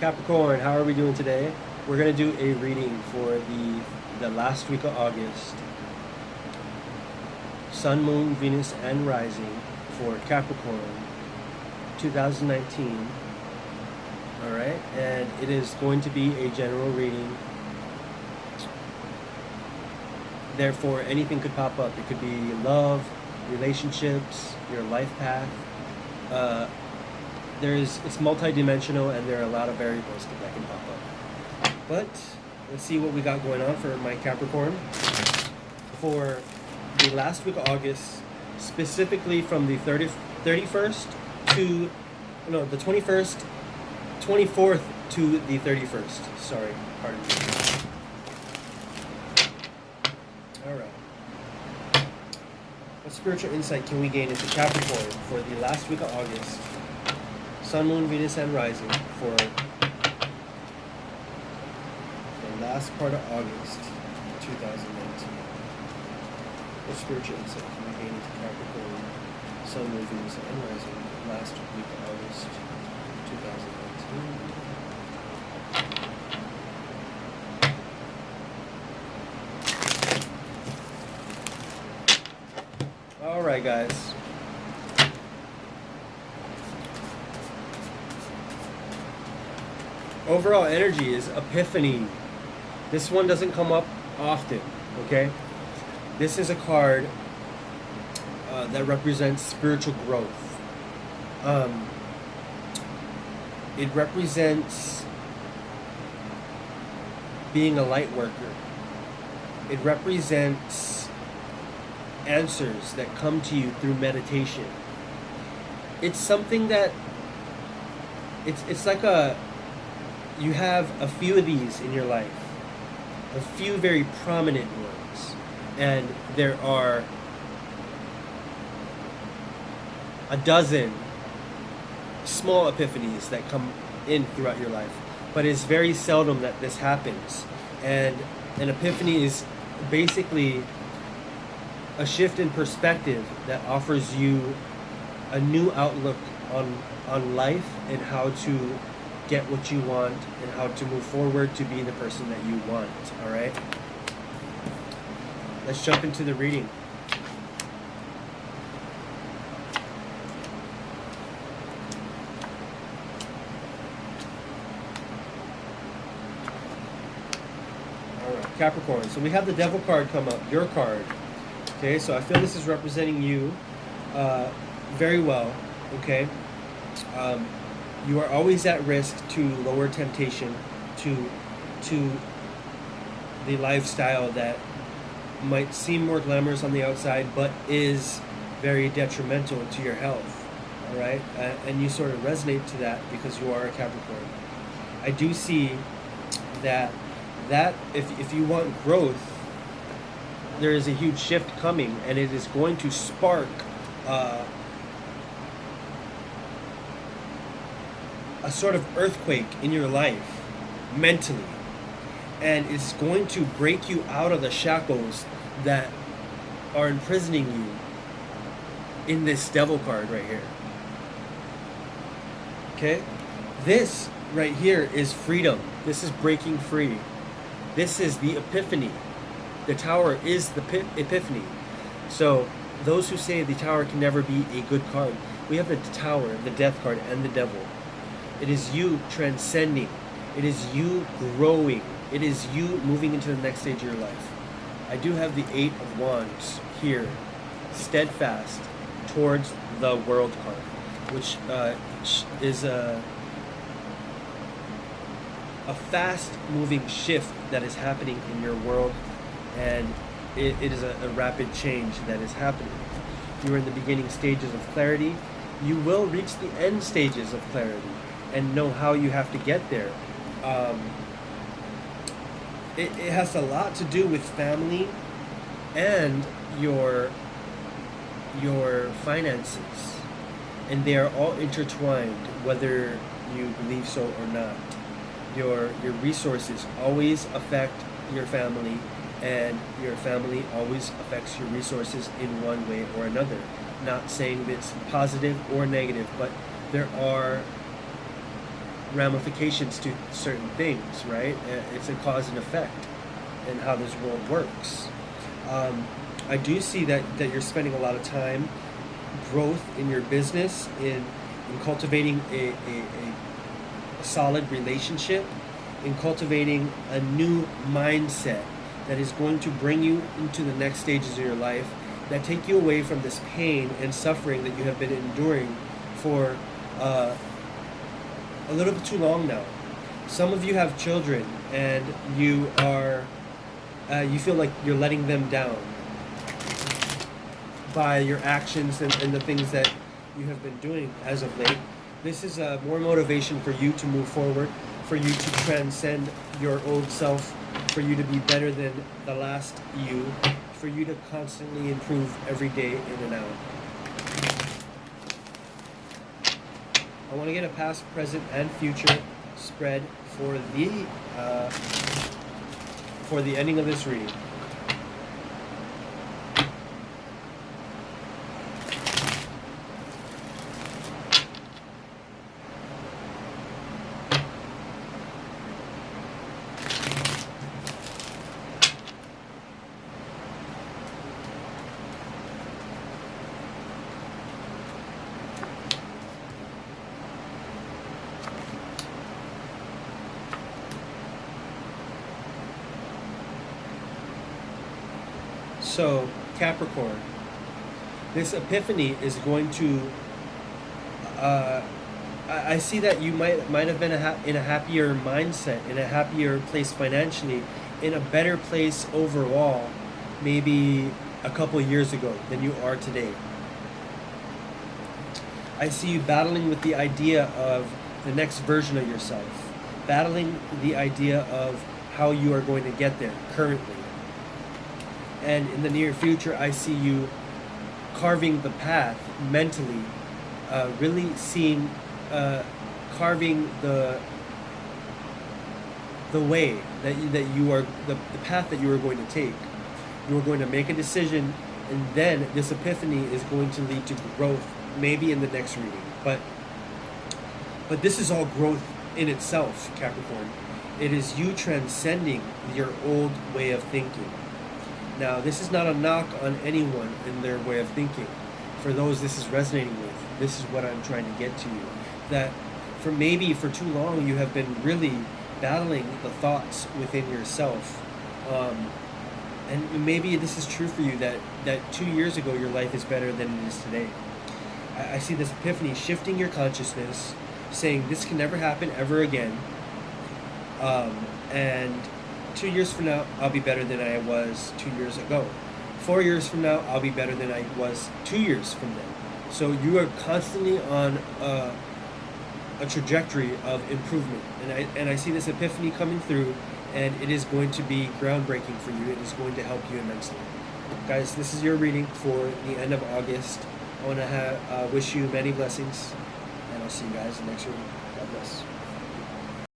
Capricorn, how are we doing today? We're going to do a reading for the last week of August. Sun, Moon, Venus, and Rising for Capricorn 2019. Alright, and it is going to be a general reading. Therefore, anything could pop up. It could be love, relationships, your life path. It's multi-dimensional, and there are a lot of variables that can pop up. But let's see what we got going on for my Capricorn for the last week of August, specifically from the 31st to the 21st, 24th to the 31st. Sorry, pardon me. All right. What spiritual insight can we gain into Capricorn for the last week of August? Sun, Moon, Venus, and Rising for the last part of August 2019. What spiritual insight can we gain into Capricorn, Sun, Moon, Venus, and Rising last week of August 2019? Alright, guys. Overall energy is Epiphany. This one doesn't come up often, okay? This is a card that represents spiritual growth. It represents being a light worker. It represents answers that come to you through meditation. It's something that it's like you have a few of these in your life, a few very prominent ones, and there are a dozen small epiphanies that come in throughout your life. But it's very seldom that this happens. And an epiphany is basically a shift in perspective that offers you a new outlook on life and how to get what you want and how to move forward to be the person that you want. All right, let's jump into the reading. All right, Capricorn, so we have the Devil card come up, your card. Okay, so I feel this is representing you very well. Okay, you are always at risk to lower temptation, to the lifestyle that might seem more glamorous on the outside, but is very detrimental to your health. All right, and you sort of resonate to that because you are a Capricorn. I do see that if you want growth, there is a huge shift coming, and it is going to spark a sort of earthquake in your life mentally, and it's going to break you out of the shackles that are imprisoning you in this Devil card right here. Okay, this right here is freedom. This is breaking free. This is the Epiphany. The Tower is the Epiphany. So those who say the Tower can never be a good card, we have the Tower, the Death card, and the Devil. It is you transcending. It is you growing. It is you moving into the next stage of your life. I do have the Eight of Wands here, steadfast towards the World card, which is a fast-moving shift that is happening in your world, and it is a rapid change that is happening. You are in the beginning stages of clarity. You will reach the end stages of clarity and know how you have to get there. It has a lot to do with family and your finances, and they are all intertwined, whether you believe so or not. Your resources always affect your family, and your family always affects your resources in one way or another. Not saying it's positive or negative, but there are ramifications to certain things, right? It's a cause and effect in how this world works. I do see that you're spending a lot of time growth in your business, in cultivating a solid relationship, in cultivating a new mindset that is going to bring you into the next stages of your life, that take you away from this pain and suffering that you have been enduring for a little bit too long now. Some of you have children and you are you feel like you're letting them down by your actions and the things that you have been doing as of late. This is more motivation for you to move forward, for you to transcend your old self, for you to be better than the last you, for you to constantly improve every day in and out. I want to get a past, present, and future spread for the ending of this reading. So, Capricorn, this epiphany is going to. I see that you might have been in a happier mindset, in a happier place financially, in a better place overall, maybe a couple years ago than you are today. I see you battling with the idea of the next version of yourself, battling the idea of how you are going to get there currently. And in the near future, I see you carving the path mentally, really seeing, carving the way that you are, the path that you are going to take. You are going to make a decision, and then this epiphany is going to lead to growth, maybe in the next reading. But this is all growth in itself, Capricorn. It is you transcending your old way of thinking. Now, this is not a knock on anyone in their way of thinking. For those this is resonating with, this is what I'm trying to get to you. That for too long, you have been really battling the thoughts within yourself. And maybe this is true for you, that 2 years ago, your life is better than it is today. I see this epiphany shifting your consciousness, saying this can never happen ever again. And 2 years from now, I'll be better than I was 2 years ago. 4 years from now, I'll be better than I was 2 years from then. So you are constantly on a trajectory of improvement. And I see this epiphany coming through, and it is going to be groundbreaking for you. It is going to help you immensely. Guys, this is your reading for the end of August. I want to wish you many blessings, and I'll see you guys in the next reading. God bless.